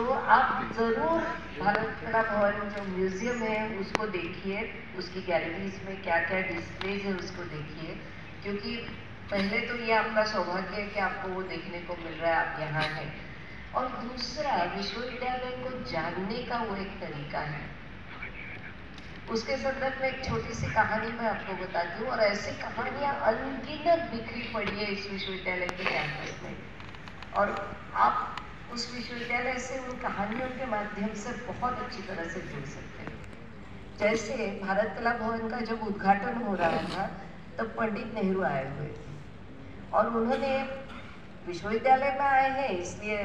तो आप ज़रूर भारत कला भवन जो म्यूज़ियम है उसको देखिए, उसकी गैलरीज में क्या क्या डिस्प्लेज है उसको देखिए, क्योंकि पहले तो ये आपका सौभाग्य है कि आपको वो देखने को मिल रहा है, आप यहाँ हैं। और दूसरा, विश्वविद्यालय को जानने का वो एक तरीका है। उसके संदर्भ में एक छोटी सी कहानी मैं आपको बताती हूँ, और ऐसी कहानियाँ अनगिनत बिखरी पड़ी है इस विश्वविद्यालय के कैंपस में, और आप उस विश्वविद्यालय से उन कहानियों के माध्यम से बहुत अच्छी तरह से जुड़ सकते हैं। जैसे भारत कला भवन का जब उद्घाटन हो रहा था तब पंडित नेहरू आए हुए थे, और उन्होंने विश्वविद्यालय में आए हैं इसलिए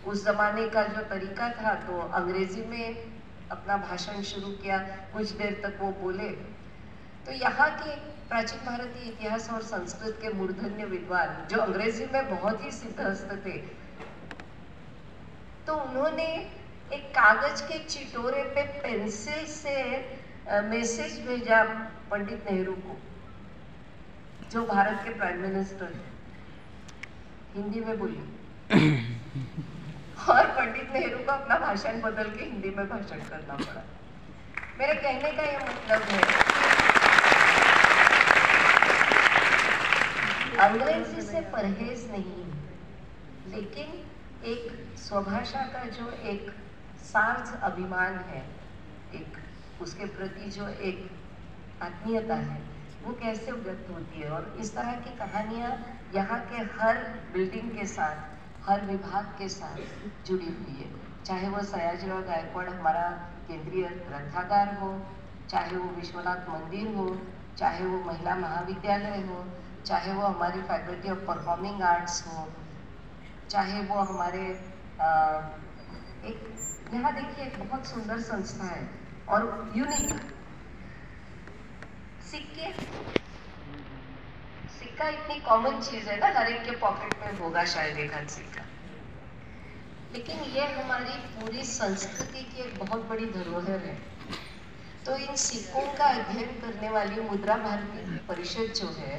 उस जमाने का जो तरीका था तो अंग्रेजी में अपना भाषण शुरू किया। कुछ देर तक वो बोले तो यहाँ के प्राचीन भारतीय इतिहास और संस्कृत के मूर्धन्य विद्वान जो अंग्रेजी में बहुत ही सिद्धहस्त थे, तो उन्होंने एक कागज के चिटोरे पे पेंसिल से मैसेज भेजा पंडित नेहरू को, जो भारत के प्राइम मिनिस्टर थे, हिंदी में बोली और पंडित नेहरू को अपना भाषण बदल के हिंदी में भाषण करना पड़ा। मेरे कहने का ये मतलब है अंग्रेजी से परहेज नहीं, लेकिन एक स्वभाषा का जो एक सार्थ अभिमान है, एक उसके प्रति जो एक आत्मीयता है, वो कैसे व्यक्त होती है। और इस तरह की कहानियाँ यहाँ के हर बिल्डिंग के साथ, हर विभाग के साथ जुड़ी हुई है। चाहे वो सयाजीराव गायकवाड़ हमारा केंद्रीय ग्रंथागार हो, चाहे वो विश्वनाथ मंदिर हो, चाहे वो महिला महाविद्यालय हो, चाहे वो हमारी फैकल्टी ऑफ परफॉर्मिंग आर्ट्स हो, चाहे वो हमारे एक यहाँ देखिए एक बहुत सुंदर संस्था है और यूनिक सिक्के। सिक्का इतनी कॉमन चीज है ना, हर एक के पॉकेट में होगा शायद एक आध सिक्का, लेकिन ये हमारी पूरी संस्कृति की एक बहुत बड़ी धरोहर है। तो इन सिक्कों का अध्ययन करने वाली मुद्रा भारती परिषद जो है,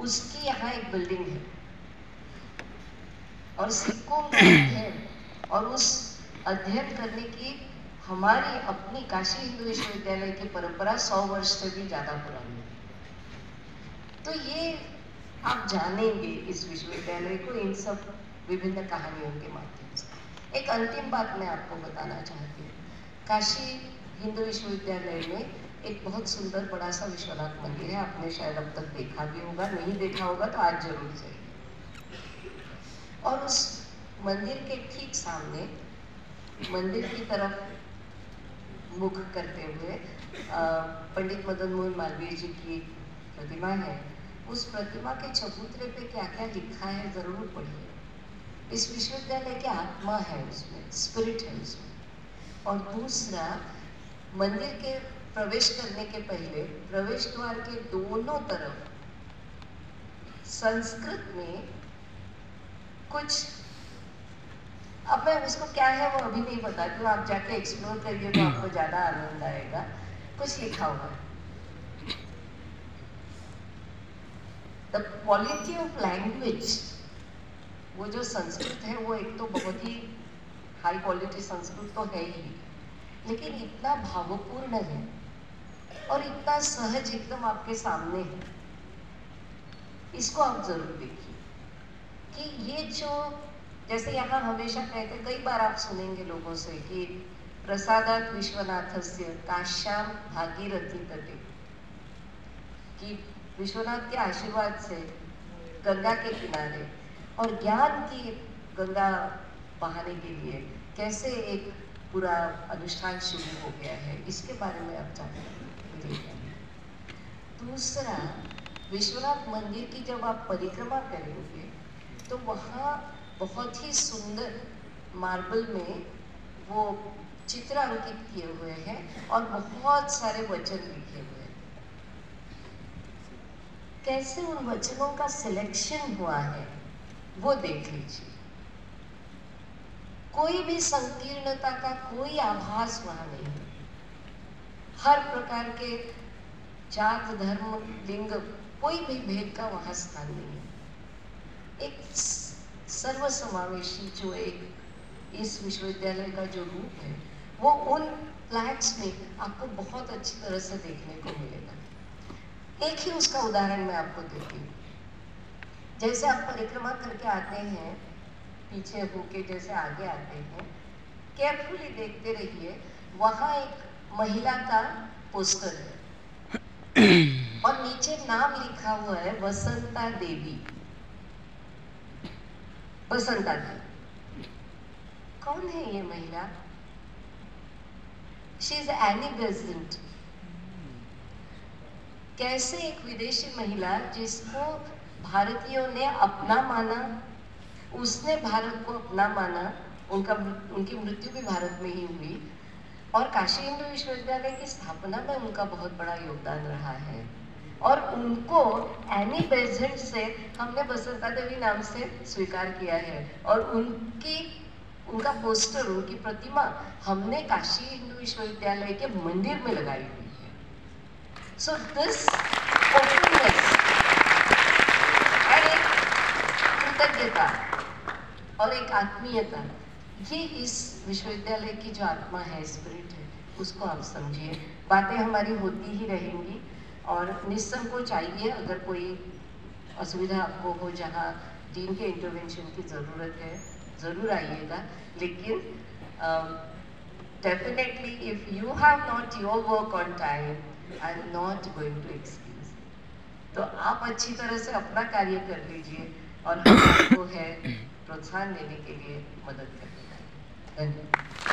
उसकी यहाँ एक बिल्डिंग है, और सिक्कों का अध्ययन और उस अध्ययन करने की हमारी अपनी काशी हिंदू विश्वविद्यालय की परंपरा 100 वर्ष से भी ज्यादा पुरानी है। तो ये आप जानेंगे इस विश्वविद्यालय को इन सब विभिन्न कहानियों के माध्यम से। एक अंतिम बात मैं आपको बताना चाहती हूँ, काशी हिंदू विश्वविद्यालय में एक बहुत सुंदर बड़ा सा विश्वनाथ मंदिर है। आपने शायद अब तक देखा भी होगा, नहीं देखा होगा तो आज जरूर जाइए। और उस मंदिर के ठीक सामने मंदिर की तरफ मुख करते हुए पंडित मदन मोहन मालवीय जी की प्रतिमा है। उस प्रतिमा के चबूतरे पे क्या क्या लिखा है जरूर पढ़िए। इस विश्वविद्यालय की आत्मा है उसमें, स्पिरिट है उसमें। और दूसरा, मंदिर के प्रवेश करने के पहले प्रवेश द्वार के दोनों तरफ संस्कृत में कुछ, अब मैं उसको क्या है वो अभी नहीं बताती हूँ, आप जाके एक्सप्लोर करिए तो आपको ज्यादा आनंद आएगा। कुछ लिखा हुआ है, द क्वालिटी ऑफ लैंग्वेज। वो जो संस्कृत है वो एक तो बहुत ही हाई क्वालिटी संस्कृत तो है ही, लेकिन इतना भावपूर्ण है और इतना सहज एकदम आपके सामने है। इसको आप जरूर देखिए कि ये जो, जैसे यहाँ हमेशा कहते, कई बार आप सुनेंगे लोगों से कि प्रसादात विश्वनाथस्य काश्याम भागीरथी तटे, कि विश्वनाथ के आशीर्वाद से गंगा के किनारे और ज्ञान की गंगा बहाने के लिए कैसे एक पूरा अनुष्ठान शुरू हो गया है, इसके बारे में आप जानेंगे। दूसरा, विश्वनाथ मंदिर की जब आप परिक्रमा करेंगे तो वहाँ बहुत ही सुंदर मार्बल में वो चित्र अंकित किए हुए हैं और बहुत सारे वचन लिखे हुए हैं। कैसे उन वचनों का सिलेक्शन हुआ है वो देख लीजिए। कोई भी संकीर्णता का कोई आभास वहां नहीं है। हर प्रकार के जात, धर्म, लिंग, कोई भी भेद का वहां स्थान नहीं है। एक सर्वसमावेशी जो एक इस विश्वविद्यालय का जो रूप है वो उन फ्लैग्स में आपको बहुत अच्छी तरह से देखने को मिलेगा। एक ही उसका उदाहरण मैं आपको देती हूँ। जैसे आप परिक्रमा करके आते हैं, पीछे होके जैसे आगे आते हैं, केयरफुली देखते रहिए, वहां एक महिला का पोस्टर है और नीचे नाम लिखा हुआ है वसंता देवी। वसंता देवी कौन है ये महिला? She is Annie Besant. कैसे एक विदेशी महिला जिसको भारतीयों ने अपना माना, उसने भारत को अपना माना, उनकी मृत्यु भी भारत में ही हुई और काशी हिंदू विश्वविद्यालय की स्थापना में उनका बहुत बड़ा योगदान रहा है और उनको एनी बेसेंट से हमने बसंता देवी नाम से स्वीकार किया है और उनका पोस्टर, उनकी प्रतिमा हमने काशी हिंदू विश्वविद्यालय के मंदिर में लगाई हुई है। सो दिस ओपननेस और एक कृतज्ञता और एक आत्मीयता, ये इस विश्वविद्यालय की जो आत्मा है, स्पिरिट है, उसको आप समझिए। बातें हमारी होती ही रहेंगी और निसंकोच आइए, अगर कोई असुविधा आपको हो जहाँ डीन के इंटरवेंशन की ज़रूरत है ज़रूर आइएगा। लेकिन definitely if you have not your work on time, I am not going to excuse. तो आप अच्छी तरह से अपना कार्य कर लीजिए और हम आपको है प्रोत्साहन देने के लिए मदद करेंगे। धन्यवाद।